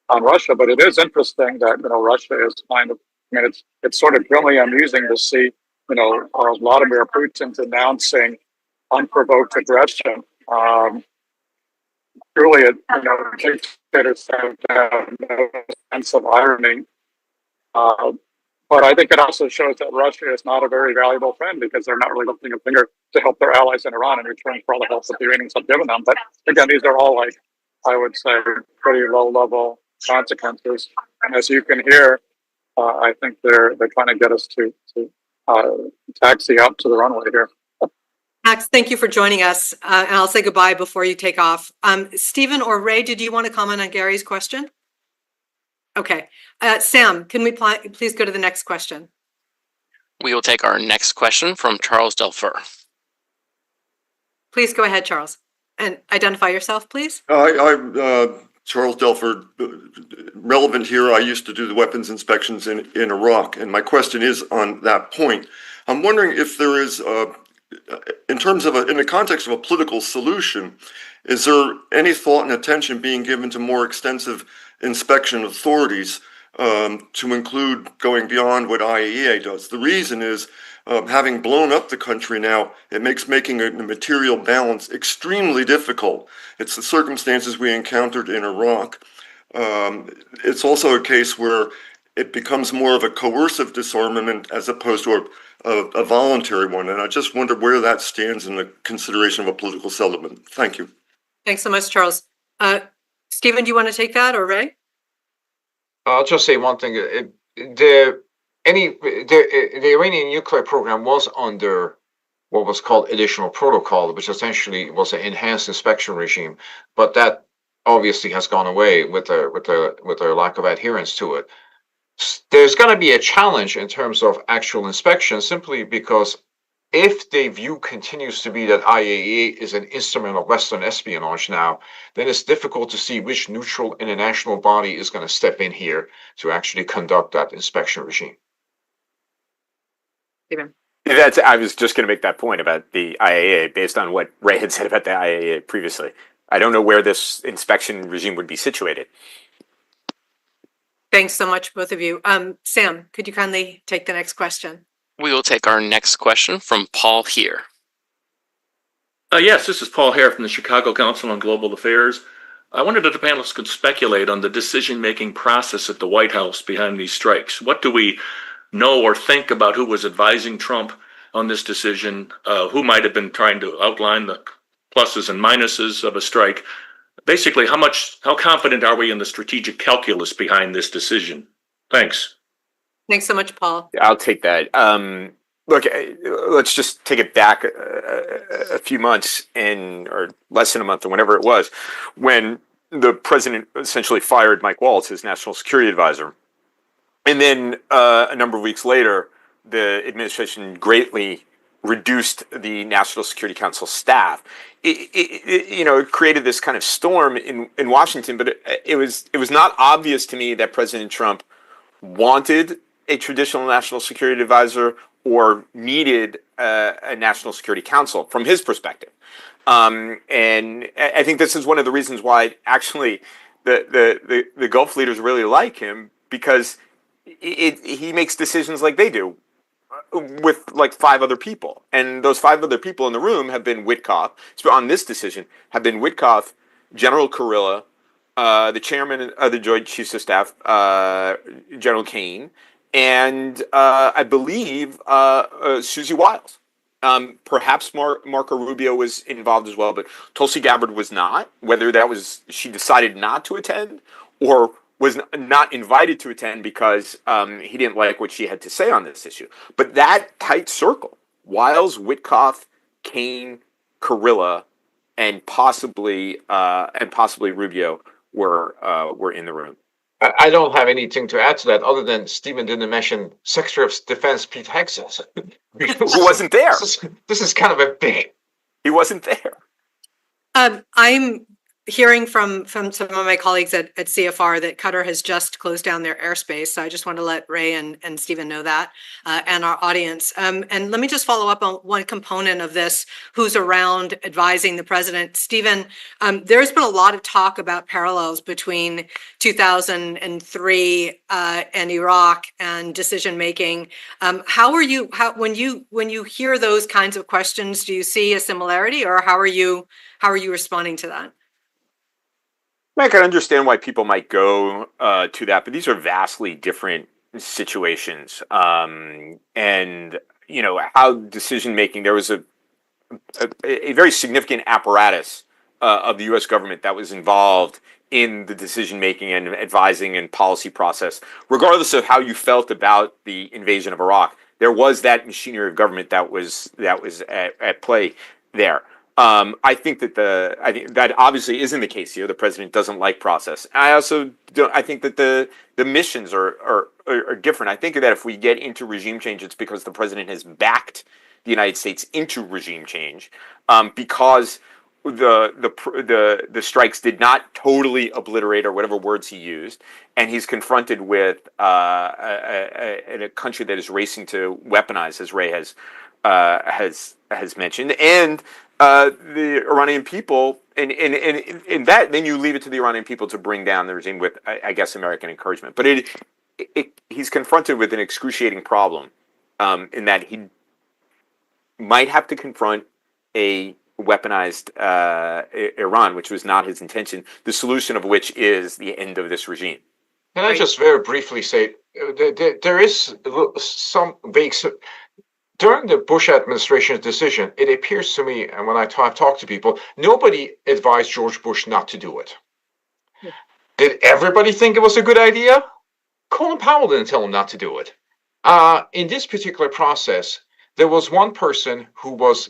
Russia. But it is interesting that Russia is kind of, I mean, it's sort of really amusing to see Vladimir Putin denouncing unprovoked aggression. Truly, dictators have no sense of irony. But I think it also shows that Russia is not a very valuable friend, because they're not really lifting a finger to help their allies in Iran in return for all the help that the Iranians have given them. But again, these are all, like, I would say, pretty low-level consequences. And as you can hear, I think they're trying to get us to taxi out to the runway here. Max, thank you for joining us. And I'll say goodbye before you take off. Stephen or Ray, did you want to comment on Gary's question? Okay. Sam, can we please go to the next question? We will take our next question from Charles Delfer. Please go ahead, Charles. And identify yourself, please. I'm Charles Delfer, relevant here. I used to do the weapons inspections in Iraq, and my question is on that point. I'm wondering if there is, in the context of a political solution, is there any thought and attention being given to more extensive inspection authorities to include going beyond what IAEA does? The reason is, having blown up the country now, it makes making a material balance extremely difficult. It's the circumstances we encountered in Iraq. It's also a case where it becomes more of a coercive disarmament as opposed to a voluntary one. And I just wonder where that stands in the consideration of a political settlement. Thank you. Thanks so much, Charles. Stephen, do you want to take that, or Ray? I'll just say one thing. The Iranian nuclear program was under what was called additional protocol, which essentially was an enhanced inspection regime, but that obviously has gone away with their lack of adherence to it. There's going to be a challenge in terms of actual inspection, simply because if the view continues to be that IAEA is an instrument of Western espionage now, then it's difficult to see which neutral international body is going to step in here to actually conduct that inspection regime. Stephen. I was just going to make that point about the IAEA based on what Ray had said about the IAEA previously. I don't know where this inspection regime would be situated. Thanks so much, both of you. Sam, could you kindly take the next question? We will take our next question from Paul here. Yes, this is Paul Hare from the Chicago Council on Global Affairs. I wondered if the panelists could speculate on the decision-making process at the White House behind these strikes. What do we know or think about who was advising Trump on this decision? Who might have been trying to outline the pluses and minuses of a strike? Basically, how confident are we in the strategic calculus behind this decision? Thanks. Thanks so much, Paul. I'll take that. Look, let's just take it back a few months or less than a month or whenever it was, when the president essentially fired Mike Waltz, his national security advisor. And then a number of weeks later, the administration greatly reduced the National Security Council staff. It created this kind of storm in Washington, but it was not obvious to me that President Trump wanted a traditional national security advisor or needed a national security council from his perspective. And I think this is one of the reasons why actually the Gulf leaders really like him, because he makes decisions like they do with like 5 other people. And those 5 other people in the room have been Witkoff, so on this decision, have been Witkoff, General Kurilla, the chairman of the Joint Chiefs of Staff, General Kane, and I believe Susie Wiles. Perhaps Marco Rubio was involved as well, but Tulsi Gabbard was not. Whether that was she decided not to attend or was not invited to attend because he didn't like what she had to say on this issue. But that tight circle, Wiles, Witkoff, Kane, Kurilla, and possibly Rubio were in the room. I don't have anything to add to that other than Stephen didn't mention Secretary of Defense Pete Hegseth. Who wasn't there? This is kind of a big. He wasn't there. I'm hearing from some of my colleagues at CFR that Qatar has just closed down their airspace. So I just want to let Ray and Stephen know that, and our audience. And let me just follow up on one component of this, who's around advising the president. Stephen, there's been a lot of talk about parallels between 2003 and Iraq and decision making. When you hear those kinds of questions, do you see a similarity, or how are you responding to that? I can understand why people might go to that, but these are vastly different situations. And how decision making, there was a very significant apparatus of the U.S. government that was involved in the decision making and advising and policy process. Regardless of how you felt about the invasion of Iraq, there was that machinery of government that was at play there. I think that obviously isn't the case here. The president doesn't like process. I think that the missions are different. I think that if we get into regime change, it's because the president has backed the United States into regime change, because the strikes did not totally obliterate, or whatever words he used, and he's confronted with a country that is racing to weaponize, as Ray has mentioned, and the Iranian people, and that, then you leave it to the Iranian people to bring down the regime with, I guess, American encouragement. But he's confronted with an excruciating problem, in that he might have to confront a weaponized Iran, which was not his intention, the solution of which is the end of this regime. Can I just very briefly say, there is some vague... During the Bush administration's decision, it appears to me, and when I talk to people, nobody advised George Bush not to do it. Yeah. Did everybody think it was a good idea? Colin Powell didn't tell him not to do it. In this particular process, there was one person who was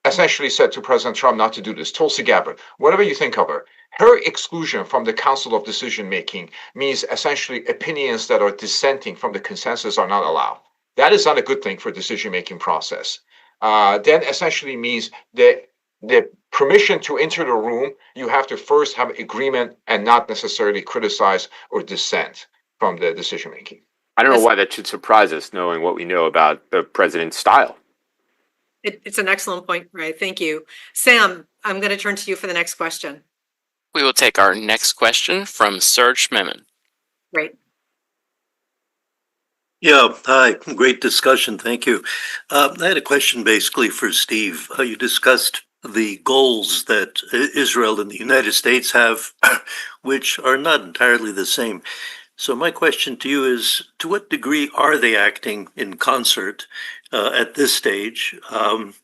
essentially said to President Trump not to do this, Tulsi Gabbard. Whatever you think of her, her exclusion from the Council of Decision Making means essentially opinions that are dissenting from the consensus are not allowed. That is not a good thing for decision-making process. then essentially means that the permission to enter the room, you have to first have agreement and not necessarily criticize or dissent from the decision making. I don't know why that should surprise us, knowing what we know about the president's style. It's an excellent point, Ray. Thank you. Sam, I'm going to turn to you for the next question. We will take our next question from Serge Schmemann. Great. Yeah, hi. Great discussion. Thank you. I had a question basically for Steve. You discussed the goals that Israel and the United States have, which are not entirely the same. So my question to you is, to what degree are they acting in concert at this stage? And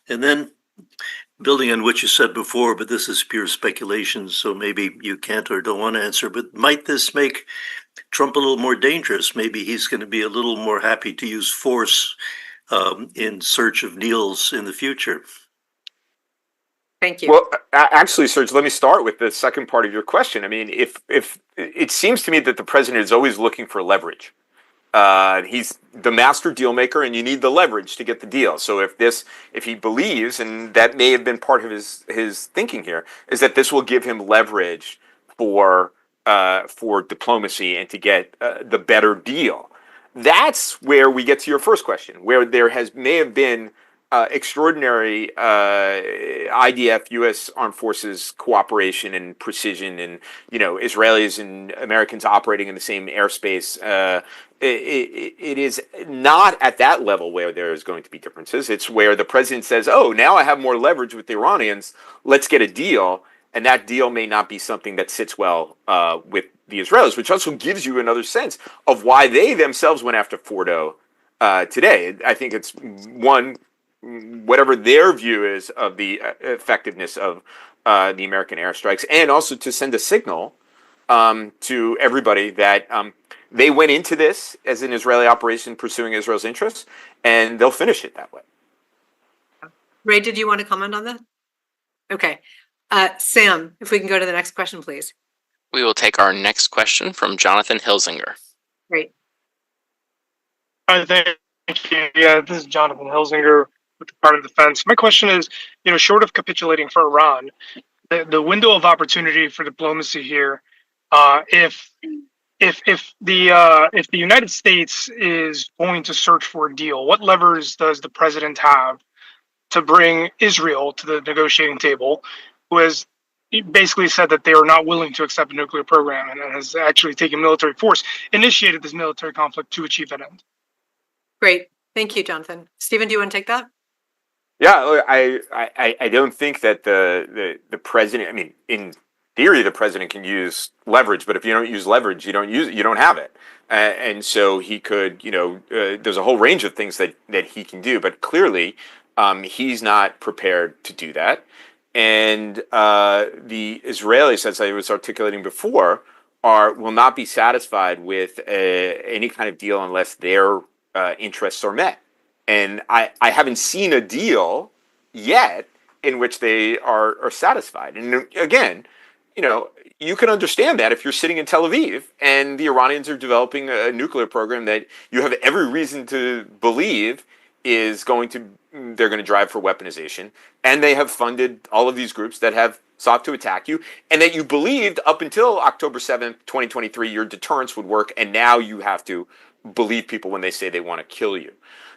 then building on what you said before, but this is pure speculation, so maybe you can't or don't want to answer, but might this make Trump a little more dangerous? Maybe he's going to be a little more happy to use force in search of deals in the future. Thank you. Well, actually, Serge, let me start with the second part of your question. I mean, if it seems to me that the president is always looking for leverage. He's the master deal maker, and you need the leverage to get the deal. So if he believes, and that may have been part of his thinking here, is that this will give him leverage for diplomacy and to get the better deal. That's where we get to your first question, where there may have been extraordinary IDF, U.S. Armed Forces cooperation and precision, and Israelis and Americans operating in the same airspace. It is not at that level where there is going to be differences. It's where the president says, "Oh, now I have more leverage with the Iranians. Let's get a deal," and that deal may not be something that sits well with the Israelis, which also gives you another sense of why they themselves went after Fordo today. I think it's one. Whatever their view is of the effectiveness of the American airstrikes, and also to send a signal to everybody that they went into this as an Israeli operation pursuing Israel's interests, and they'll finish it that way. Ray, did you want to comment on that? Okay. Sam, if we can go to the next question, please. We will take our next question from Jonathan Hilsinger. Great. Hi, thank you. Yeah, this is Jonathan Hilsinger with the Department of Defense. My question is, short of capitulating for Iran, the window of opportunity for diplomacy here, if the United States is going to search for a deal, what levers does the president have to bring Israel to the negotiating table, who has basically said that they are not willing to accept a nuclear program and has actually taken military force, initiated this military conflict to achieve that end? Great. Thank you, Jonathan. Stephen, do you want to take that? Yeah, I don't think that the president. I mean, in theory, the president can use leverage, but if you don't use leverage, you don't have it. And so he could, there's a whole range of things that he can do, but clearly, he's not prepared to do that. And the Israelis, as I was articulating before, will not be satisfied with any kind of deal unless their interests are met. And I haven't seen a deal yet in which they are satisfied. And again, you can understand that if you're sitting in Tel Aviv and the Iranians are developing a nuclear program that you have every reason to believe they're going to drive for weaponization, and they have funded all of these groups that have sought to attack you, and that you believed up until October 7th, 2023, your deterrence would work, and now you have to believe people when they say they want to kill you.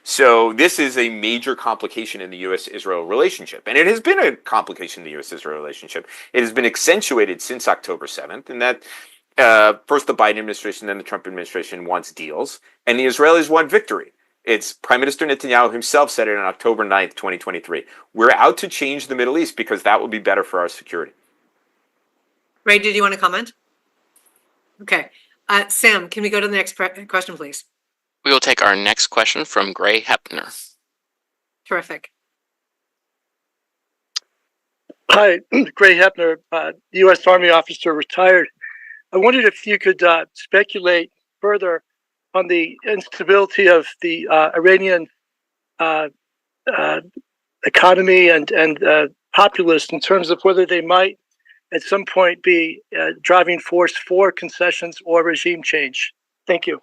So this is a major complication in the U.S.-Israel relationship. And it has been a complication in the U.S.-Israel relationship. It has been accentuated since October 7th, and that first the Biden administration, then the Trump administration wants deals, and the Israelis want victory. It's Prime Minister Netanyahu himself said it on October 9th, 2023. We're out to change the Middle East because that will be better for our security. Ray, did you want to comment? Okay. Sam, can we go to the next question, please? We will take our next question from Gray Hepner. Terrific. Hi, Gray Hepner, U.S. Army officer, retired. I wondered if you could speculate further on the instability of the Iranian economy and populace in terms of whether they might at some point be driving force for concessions or regime change. Thank you.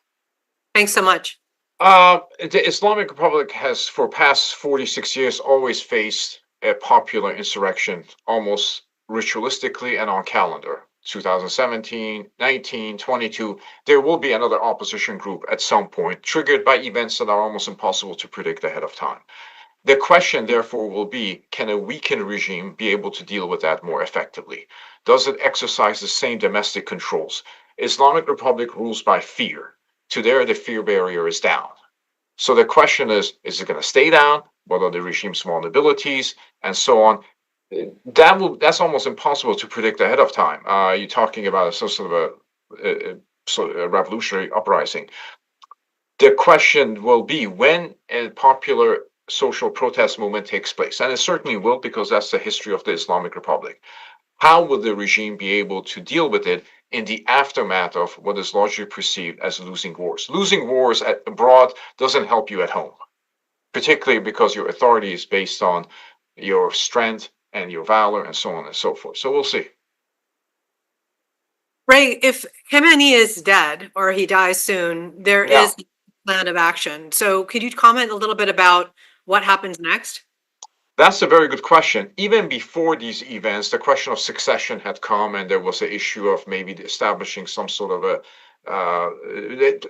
Thanks so much. The Islamic Republic has, for past 46 years, always faced a popular insurrection almost ritualistically and on calendar. 2017, 19, 22, there will be another opposition group at some point, triggered by events that are almost impossible to predict ahead of time. The question, therefore, will be, can a weakened regime be able to deal with that more effectively? Does it exercise the same domestic controls? Islamic Republic rules by fear. To there, the fear barrier is down. So the question is it going to stay down? What are the regime's vulnerabilities? And so on. That's almost impossible to predict ahead of time. You're talking about sort of a revolutionary uprising. The question will be when a popular social protest movement takes place, and it certainly will, because that's the history of the Islamic Republic. How will the regime be able to deal with it in the aftermath of what is largely perceived as losing wars? Losing wars abroad doesn't help you at home, particularly because your authority is based on your strength and your valor and so on and so forth. So we'll see. Ray, if Khamenei is dead or he dies soon, there Yeah. is a plan of action. So could you comment a little bit about what happens next? That's a very good question. Even before these events, the question of succession had come, and there was the issue of maybe establishing some sort of a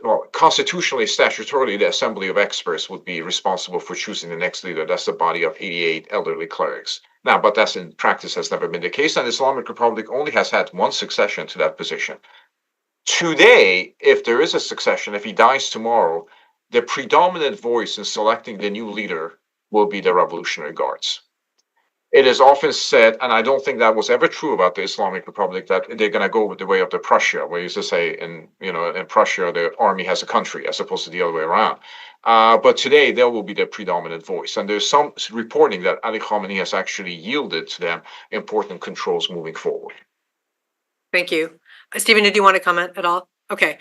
well, constitutionally, statutorily, the Assembly of Experts would be responsible for choosing the next leader. That's the body of 88 elderly clerics. Now, but that's in practice has never been the case, and the Islamic Republic only has had one succession to that position. Today, if there is a succession, if he dies tomorrow, the predominant voice in selecting the new leader will be the Revolutionary Guards. It is often said, and I don't think that was ever true about the Islamic Republic, that they're going to go with the way of the Prussia, where you used to say in Prussia, the army has a country, as opposed to the other way around. But today, there will be the predominant voice. And there's some reporting that Ali Khamenei has actually yielded to them important controls moving forward. Thank you. Stephen, did you want to comment at all? Okay.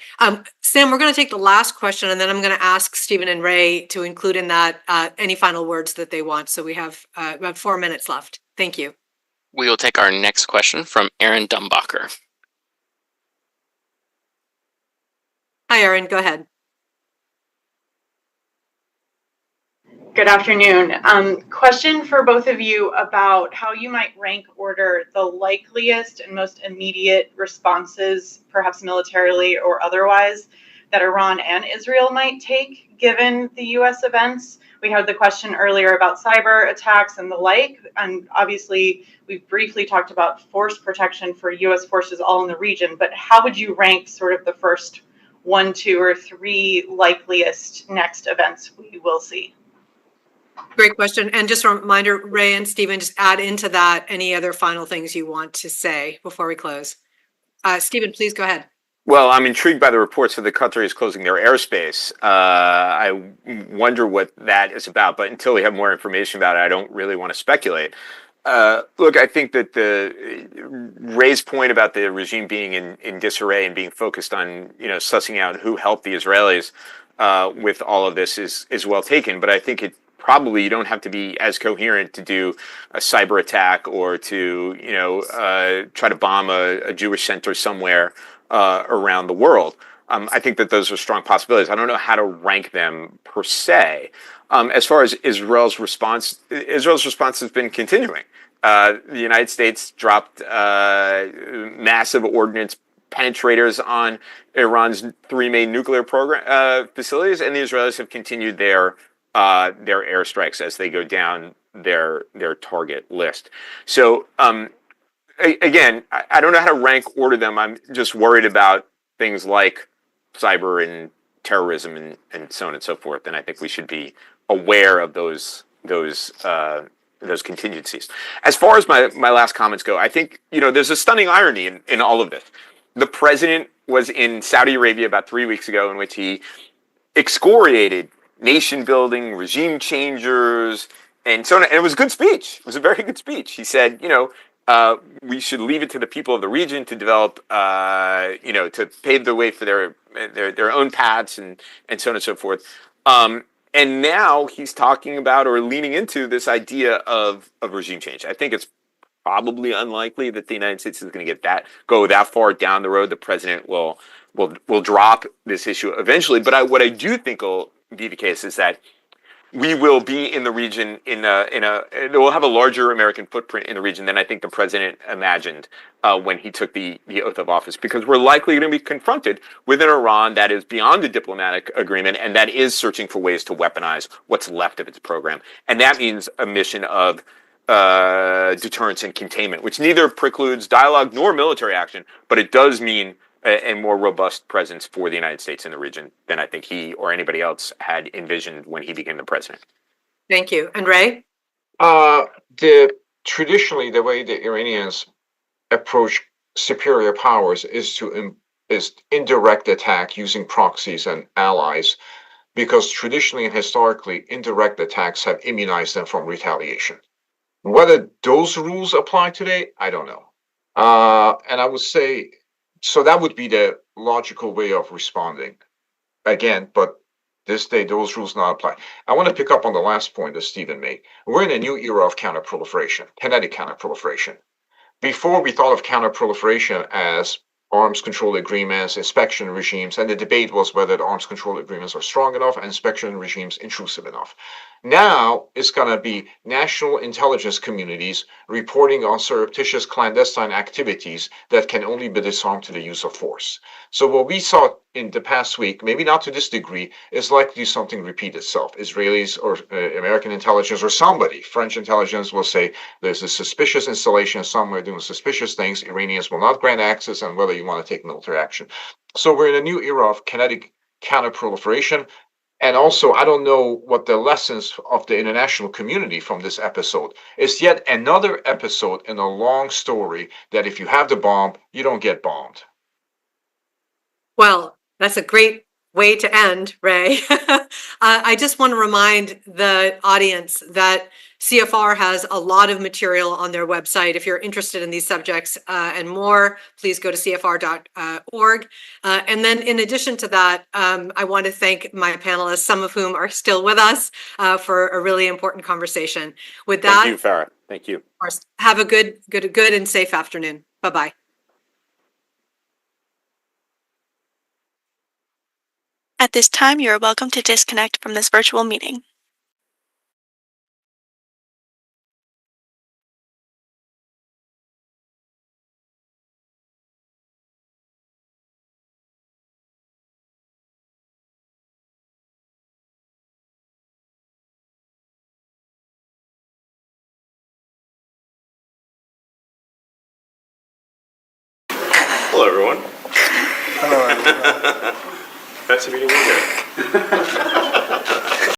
Sam, we're going to take the last question, and then I'm going to ask Stephen and Ray to include in that any final words that they want. So we have about 4 minutes left. Thank you. We will take our next question from Aaron Dumbacher. Hi, Aaron. Go ahead. Good afternoon. Question for both of you about how you might rank order the likeliest and most immediate responses, perhaps militarily or otherwise, that Iran and Israel might take given the U.S. events. We had the question earlier about cyber attacks and the like, and obviously we've briefly talked about force protection for U.S. forces all in the region, but how would you rank sort of the first 1, 2, or 3 likeliest next events we will see? Great question. And just a reminder, Ray and Stephen, just add into that any other final things you want to say before we close. Stephen, please go ahead. Well, I'm intrigued by the reports that the Qatar is closing their airspace. I wonder what that is about, but until we have more information about it, I don't really want to speculate. Look, I think that Ray's point about the regime being in disarray and being focused on, sussing out who helped the Israelis with all of this is well taken, but I think probably you don't have to be as coherent to do a cyber attack or to, try to bomb a Jewish center somewhere around the world. I think that those are strong possibilities. I don't know how to rank them per se. As far as Israel's response has been continuing. The United States dropped massive ordnance penetrators on Iran's 3 main nuclear program facilities, and the Israelis have continued their airstrikes as they go down their target list. So again, I don't know how to rank order them. I'm just worried about things like cyber and terrorism and so on and so forth. And I think we should be aware of those contingencies. As far as my last comments go, I think there's a stunning irony in all of this. The president was in Saudi Arabia about 3 weeks ago, in which he excoriated nation building, regime changers, and so on. And it was a good speech. It was a very good speech. He said, we should leave it to the people of the region to develop, to pave the way for their own paths and so on and so forth. And now he's talking about or leaning into this idea of regime change. I think it's probably unlikely that the United States is going to go that far down the road. The president will drop this issue eventually. But what I do think will be the case is that we will be in the region it will have a larger American footprint in the region than I think the president imagined when he took the oath of office, because we're likely going to be confronted with an Iran that is beyond a diplomatic agreement and that is searching for ways to weaponize what's left of its program. And that means a mission of deterrence and containment, which neither precludes dialogue nor military action, but it does mean a more robust presence for the United States in the region than I think he or anybody else had envisioned when he became the president. Thank you. And Ray? Traditionally, the way the Iranians approach superior powers is indirect attack using proxies and allies, because traditionally and historically, indirect attacks have immunized them from retaliation. Whether those rules apply today, I don't know. And I would say, so that would be the logical way of responding. Again, but this day, those rules not apply. I want to pick up on the last point that Stephen made. We're in a new era of counterproliferation, kinetic counterproliferation. Before, we thought of counterproliferation as arms control agreements, inspection regimes, and the debate was whether the arms control agreements are strong enough and inspection regimes intrusive enough. Now it's going to be national intelligence communities reporting on surreptitious clandestine activities that can only be disarmed to the use of force. So what we saw in the past week, maybe not to this degree, is likely something repeat itself. Israelis or American intelligence or somebody, French intelligence, will say there's a suspicious installation somewhere doing suspicious things. Iranians will not grant access, and whether you want to take military action. So we're in a new era of kinetic counterproliferation. And also, I don't know what the lessons of the international community from this episode is. Yet another episode in a long story that if you have the bomb, you don't get bombed. Well, that's a great way to end, Ray. I just want to remind the audience that CFR has a lot of material on their website. If you're interested in these subjects and more, please go to cfr.org. And then in addition to that, I want to thank my panelists, some of whom are still with us, for a really important conversation. With that, Thank you, Farah. Thank you. Have a good and safe afternoon. Bye-bye. At this time, you are welcome to disconnect from this virtual meeting. Hello, everyone. Hello, everyone. Nice to meet you here.